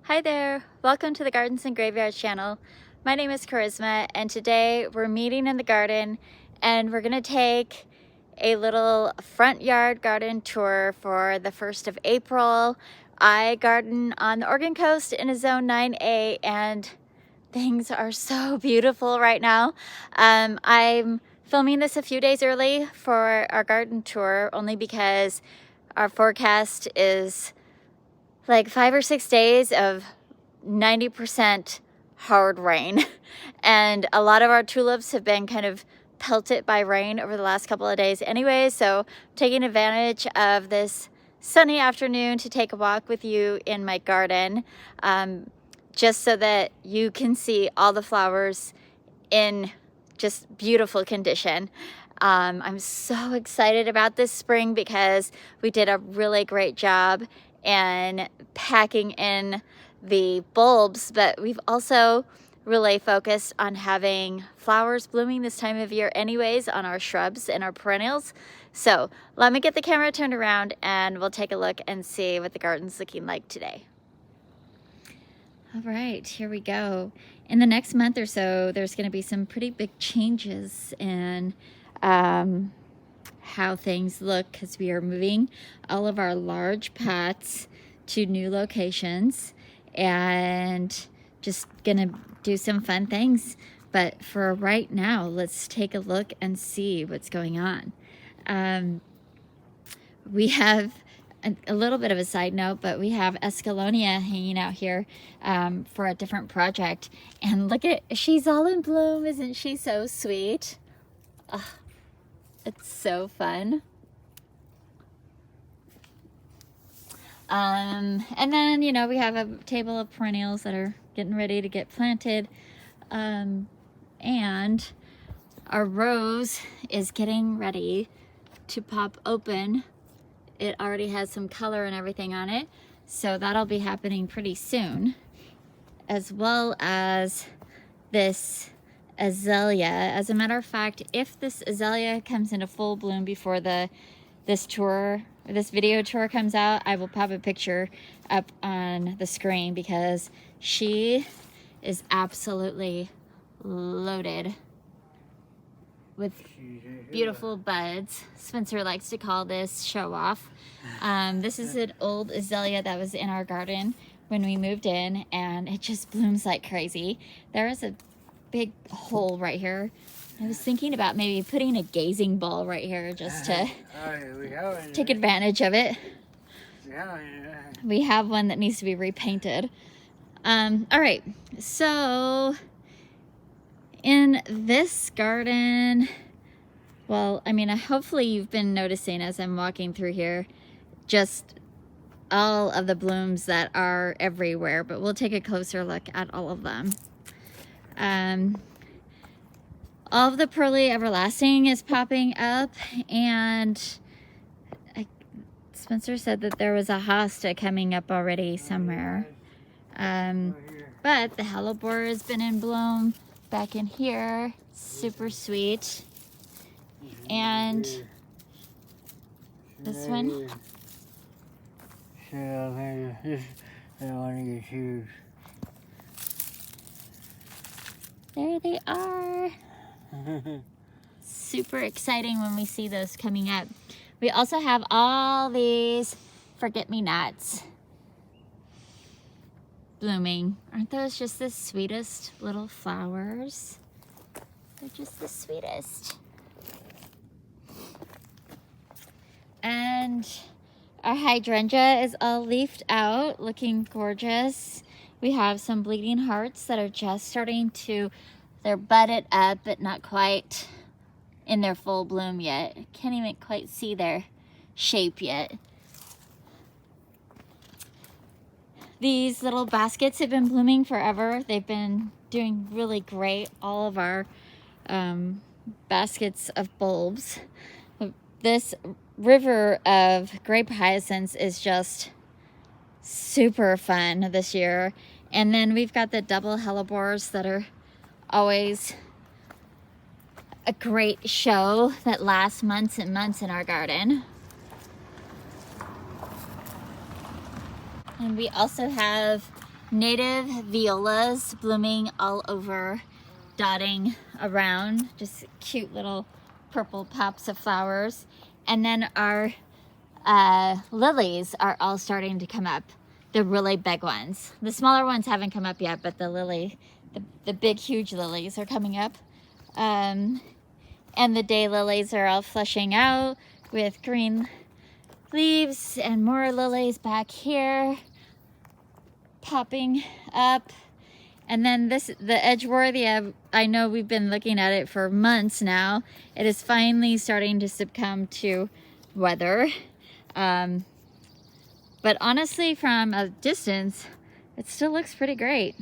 Hi there, welcome to the Gardens and Graveyards channel. My name is Charisma and today we're meeting in the garden and we're gonna take a little front yard garden tour for the 1st of April. I garden on the Oregon coast in a zone 9A and things are so beautiful right now. I'm filming this a few days early for our garden tour only because our forecast is like 5 or 6 days of 90% hard rain. And a lot of our tulips have been kind of pelted by rain over the last couple of days anyway. So taking advantage of this sunny afternoon to take a walk with you in my garden, just so that you can see all the flowers in just beautiful condition. I'm so excited about this spring because we did a really great job and packing in the bulbs, but we've also really focused on having flowers blooming this time of year anyways on our shrubs and our perennials. So let me get the camera turned around and we'll take a look and see what the garden's looking like today. All right, here we go. In the next month or so, there's going to be some pretty big changes in how things look because we are moving all of our large pots to new locations and just gonna do some fun things. But for right now, let's take a look and see what's going on. We have a little bit of a side note, but we have Escallonia hanging out here for a different project. And look at, she's all in bloom. Isn't she so sweet? Oh, it's so fun. And then, you know, we have a table of perennials that are getting ready to get planted. And our rose is getting ready to pop open. It already has some color and everything on it, so that'll be happening pretty soon, as well as this azalea. As a matter of fact, if this azalea comes into full bloom before this video tour comes out, I will pop a picture up on the screen because she is absolutely loaded with beautiful buds. Spencer likes to call this show off. This is an old azalea that was in our garden when we moved in, and it just blooms like crazy. There is a big hole right here. I was thinking about maybe putting a gazing ball right here just to take advantage of it. We have one that needs to be repainted. All right, so in this garden, well, I mean, hopefully you've been noticing as I'm walking through here, just all of the blooms that are everywhere, but we'll take a closer look at all of them. All of the Pearly Everlasting is popping up, and Spencer said that there was a hosta coming up already somewhere. But the hellebore has been in bloom back in here, super sweet. And this one. I want to get huge. There they are. Super exciting when we see those coming up. We also have all these forget-me-nots blooming. Aren't those just the sweetest little flowers? They're just the sweetest. And our hydrangea is all leafed out, looking gorgeous. We have some bleeding hearts that are just starting to, they're budded up, but not quite in their full bloom yet. Can't even quite see their shape yet. These little baskets have been blooming forever. They've been doing really great. All of our baskets of bulbs. This river of grape hyacinths is just super fun this year. And then we've got the double hellebores that are always a great show that lasts months and months in our garden. And we also have native violas blooming all over, dotting around, just cute little purple pops of flowers. And then our lilies are all starting to come up, the really big ones. The smaller ones haven't come up yet, but the big huge lilies are coming up. And the daylilies are all flushing out with green leaves, and more lilies back here popping up. And then the Edgeworthia, I know we've been looking at it for months now. It is finally starting to succumb to weather. But honestly, from a distance, it still looks pretty great.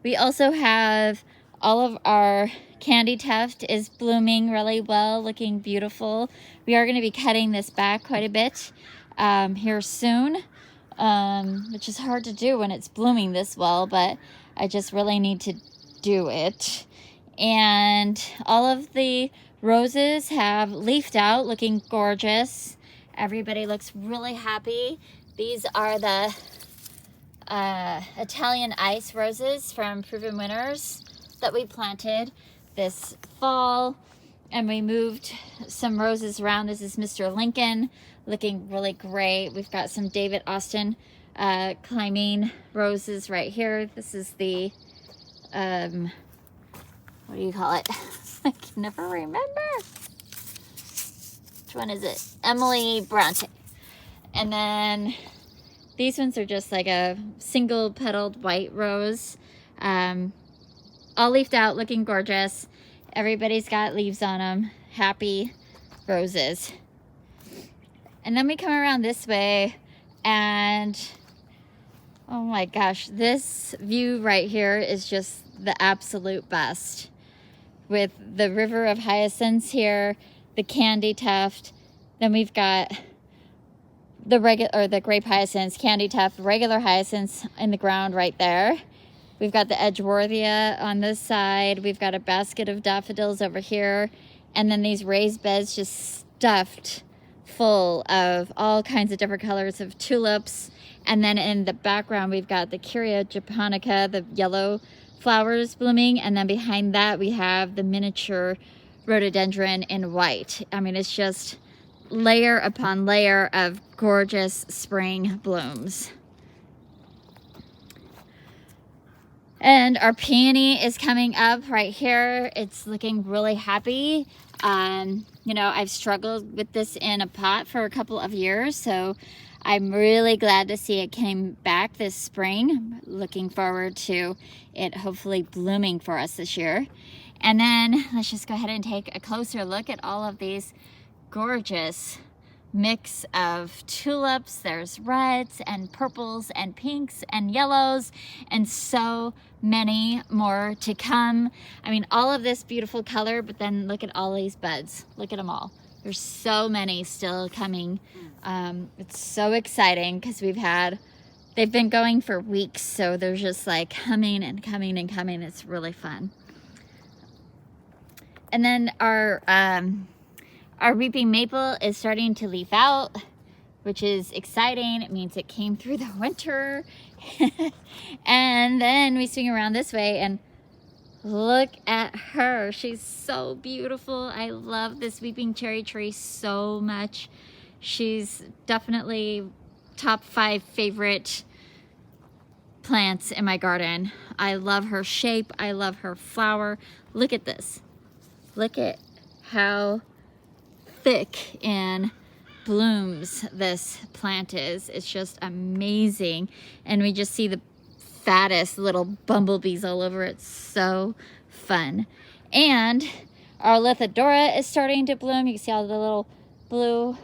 We also have all of our candy tuft is blooming really well, looking beautiful. We are going to be cutting this back quite a bit here soon, which is hard to do when it's blooming this well, but I just really need to do it. And all of the roses have leafed out, looking gorgeous. Everybody looks really happy. These are the Italian ice roses from Proven Winners that we planted this fall, and we moved some roses around. This is Mr. Lincoln, looking really great. We've got some David Austin climbing roses right here. This is the what do you call it? I can never remember. Which one is it? Emily Bronte. And then these ones are just like a single petaled white rose. All leafed out, looking gorgeous. Everybody's got leaves on them. Happy roses. And then we come around this way, and oh my gosh, this view right here is just the absolute best. With the river of hyacinths here, the candy tuft, then we've got the grape hyacinths, candy tuft, regular hyacinths in the ground right there. We've got the Edgeworthia on this side. We've got a basket of daffodils over here. And then these raised beds just stuffed full of all kinds of different colors of tulips. And then in the background, we've got the Curia japonica, the yellow flowers blooming. And then behind that, we have the miniature rhododendron in white. I mean, it's just layer upon layer of gorgeous spring blooms. And our peony is coming up right here. It's looking really happy. You know, I've struggled with this in a pot for a couple of years, so I'm really glad to see it came back this spring. I'm looking forward to it hopefully blooming for us this year. And then let's just go ahead and take a closer look at all of these gorgeous mix of tulips. There's reds and purples and pinks and yellows, and so many more to come. I mean, all of this beautiful color, but then look at all these buds. Look at them all. There's so many still coming. It's so exciting because they've been going for weeks, so they're just like coming and coming and coming. It's really fun. And then our weeping maple is starting to leaf out, which is exciting. It means it came through the winter. And then we swing around this way and look at her. She's so beautiful. I love this weeping cherry tree so much. She's definitely top 5 favorite plants in my garden. I love her shape. I love her flower. Look at this. Look at how thick in blooms this plant is. It's just amazing. And we just see the fattest little bumblebees all over it. So fun. And our Lithadora is starting to bloom. You can see all the little blue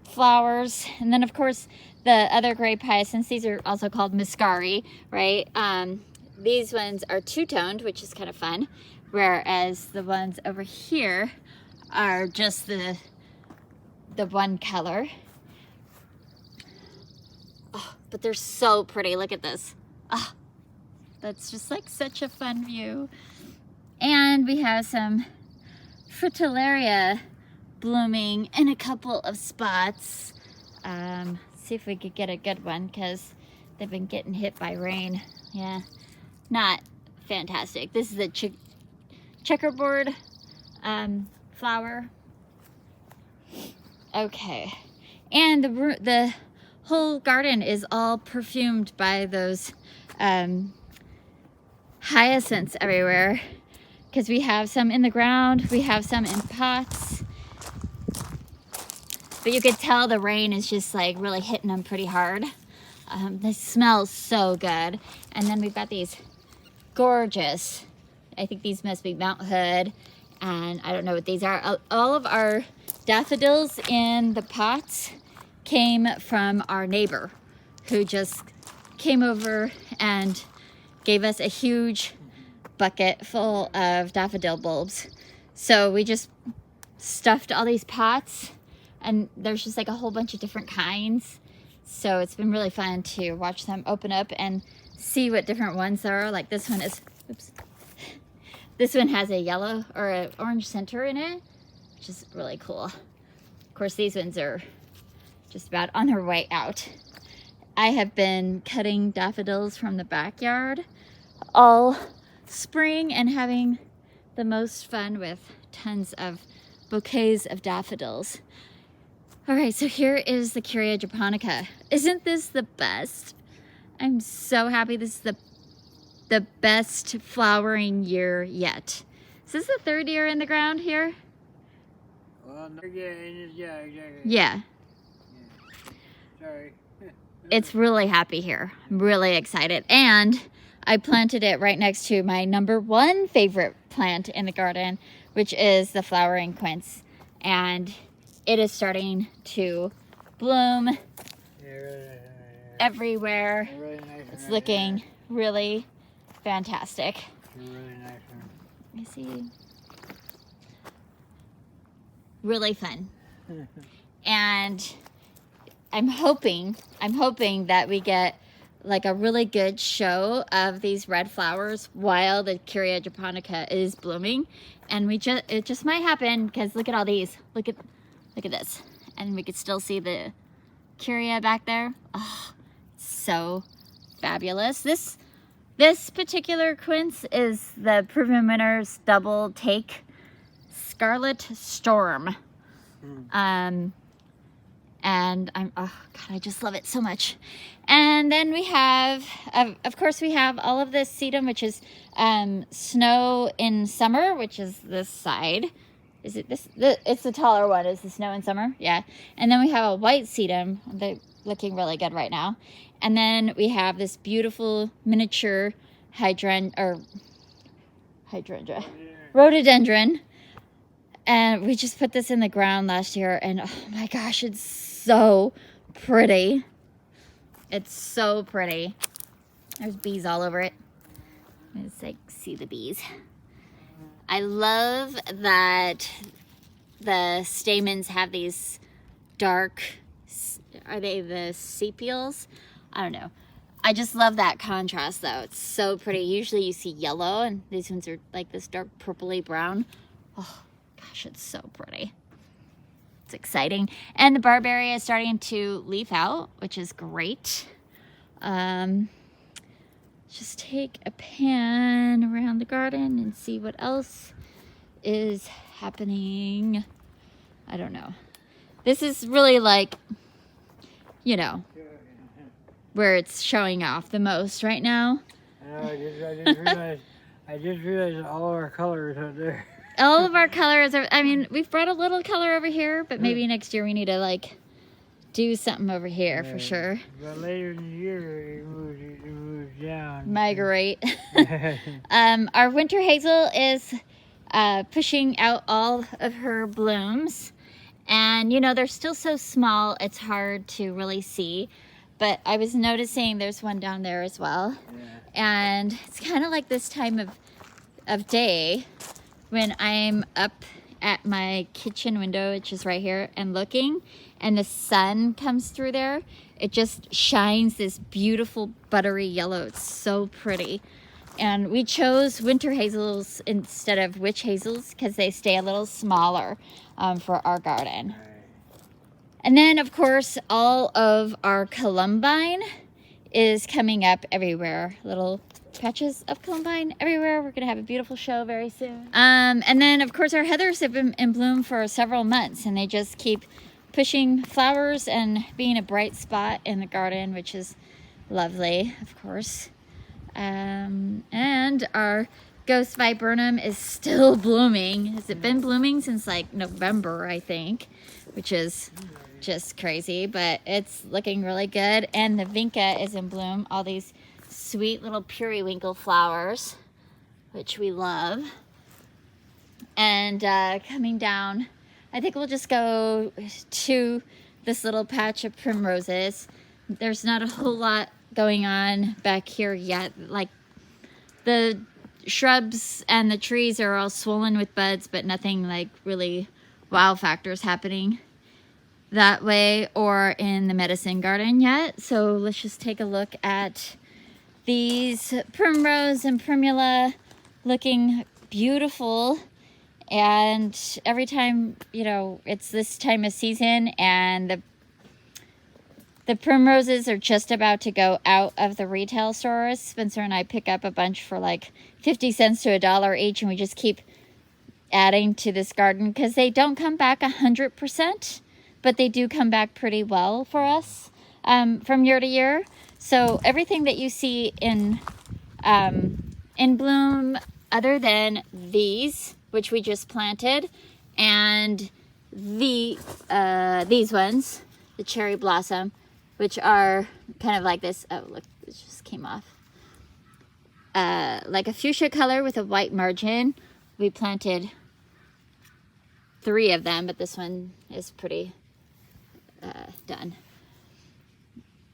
flowers. And then of course the other grape hyacinths, these are also called Muscari, right? These ones are two-toned, which is kind of fun, whereas the ones over here are just the one color. Oh, but they're so pretty. Look at this. Oh, that's just like such a fun view. And we have some Fritillaria blooming in a couple of spots. see if we could get a good one because they've been getting hit by rain. Yeah, not fantastic. This is the checkerboard flower. Okay, and the whole garden is all perfumed by those hyacinths everywhere, because we have some in the ground, we have some in pots, but you could tell the rain is just like really hitting them pretty hard. They smell so good. And then we've got these gorgeous, I think these must be Mount Hood, and I don't know what these are. All of our daffodils in the pots came from our neighbor who just came over and gave us a huge bucket full of daffodil bulbs. So we just stuffed all these pots, and there's just like a whole bunch of different kinds. So it's been really fun to watch them open up and see what different ones there are. Like this one is, oops. This one has a yellow or an orange center in it, which is really cool. Of course, these ones are just about on their way out. I have been cutting daffodils from the backyard all spring and having the most fun with tons of bouquets of daffodils. All right, so here is the Curia japonica. Isn't this the best? I'm so happy. This is the best flowering year yet. Is this the third year in the ground here? Well, no, yeah, exactly. Yeah. Sorry. It's really happy here. I'm really excited. And I planted it right next to my #1 favorite plant in the garden, which is the flowering quince. And it is starting to bloom everywhere. Really nice. It's looking really fantastic. Really nice one. Let me see. Really fun. And I'm hoping that we get like a really good show of these red flowers while the Curia japonica is blooming. And it just might happen, because look at all these. Look at this. And we could still see the Curia back there. Oh, so fabulous. This particular quince is the Proven Winners Double Take Scarlet Storm. And oh God, I just love it so much. And then we have, of course, we have all of this sedum, which is Snow in Summer, which is this side. Is it this? It's the taller one. Is the Snow in Summer? Yeah. And then we have a white sedum. They're looking really good right now. And then we have this beautiful miniature rhododendron. And we just put this in the ground last year, and oh my gosh, it's so pretty. It's so pretty. There's bees all over it. Let's like see the bees. I love that the stamens have these dark, are they the sepials? I don't know. I just love that contrast though. It's so pretty. Usually you see yellow, and these ones are like this dark purpley brown. Oh gosh, it's so pretty. It's exciting. And the barberry is starting to leaf out, which is great. Just take a pan around the garden and see what else is happening. I don't know. This is really like, you know, where it's showing off the most right now. I just realized all our colors out there. All of our colors are, I mean, we've brought a little color over here, but maybe next year we need to like do something over here for sure. But later in the year, it moves down. Migrate. Our winter hazel is pushing out all of her blooms. And, you know, they're still so small, it's hard to really see. But I was noticing there's one down there as well. Yeah. And it's kind of like this time of day when I'm up at my kitchen window, which is right here, and looking, and the sun comes through there. It just shines this beautiful buttery yellow. It's so pretty. And we chose winter hazels instead of witch hazels because they stay a little smaller for our garden. And then of course, all of our columbine is coming up everywhere. Little patches of columbine everywhere. We're gonna have a beautiful show very soon. And then of course our heathers have been in bloom for several months, and they just keep pushing flowers and being a bright spot in the garden, which is lovely, of course. And our Ghost Viburnum is still blooming. Has it been blooming since like November, I think, which is just crazy, but it's looking really good. And the Vinca is in bloom, all these sweet little periwinkle flowers, which we love. And coming down, I think we'll just go to this little patch of primroses. There's not a whole lot going on back here yet. Like the shrubs and the trees are all swollen with buds, but nothing like really wow factors happening that way or in the medicine garden yet. So let's just take a look at these primrose and primula looking beautiful. And every time, you know, it's this time of season and the primroses are just about to go out of the retail stores. Spencer and I pick up a bunch for like 50 cents to $1 each, and we just keep adding to this garden because they don't come back 100%, but they do come back pretty well for us from year to year. So everything that you see in bloom, other than these, which we just planted, and these ones, the cherry blossom, which are kind of like this. Oh, look, it just came off. Like a fuchsia color with a white margin. We planted 3 of them, but this one is pretty done.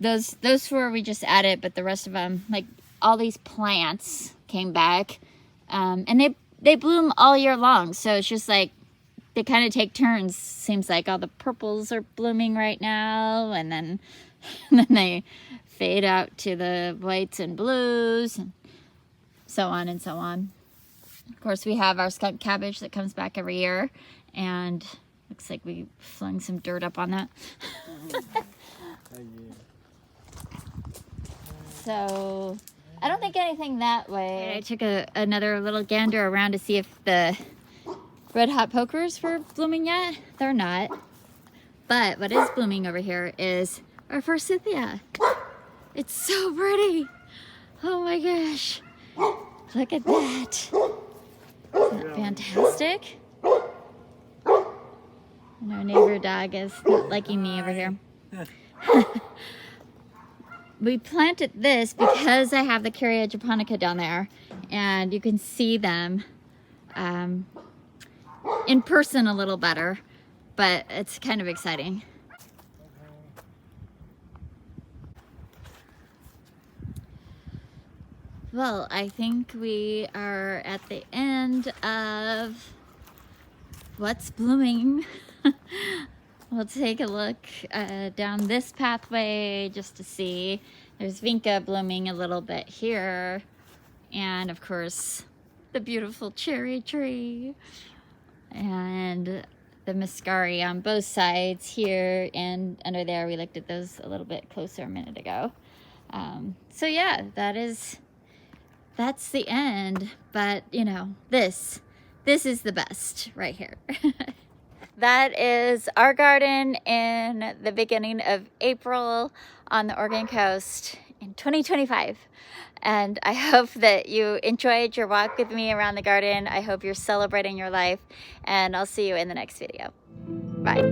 Those 4 we just added, but the rest of them, like all these plants came back, and they bloom all year long. So it's just like they kind of take turns. Seems like all the purples are blooming right now, and then they fade out to the whites and blues, and so on and so on. Of course, we have our skunk cabbage that comes back every year, and looks like we flung some dirt up on that. So I don't think anything that way. I took another little gander around to see if the red hot pokers were blooming yet. They're not. But what is blooming over here is our forsythia. It's so pretty. Oh my gosh. Look at that. Isn't that fantastic? And our neighbor dog is not liking me over here. We planted this because I have the Carya japonica down there, and you can see them in person a little better, but it's kind of exciting. Well, I think we are at the end of what's blooming. We'll take a look down this pathway just to see. There's Vinca blooming a little bit here. And of course, the beautiful cherry tree. And the Muscari on both sides here and under there. We looked at those a little bit closer a minute ago. So yeah, that's the end. But you know, this is the best right here. That is our garden in the beginning of April on the Oregon coast in 2025. And I hope that you enjoyed your walk with me around the garden. I hope you're celebrating your life, and I'll see you in the next video. Bye.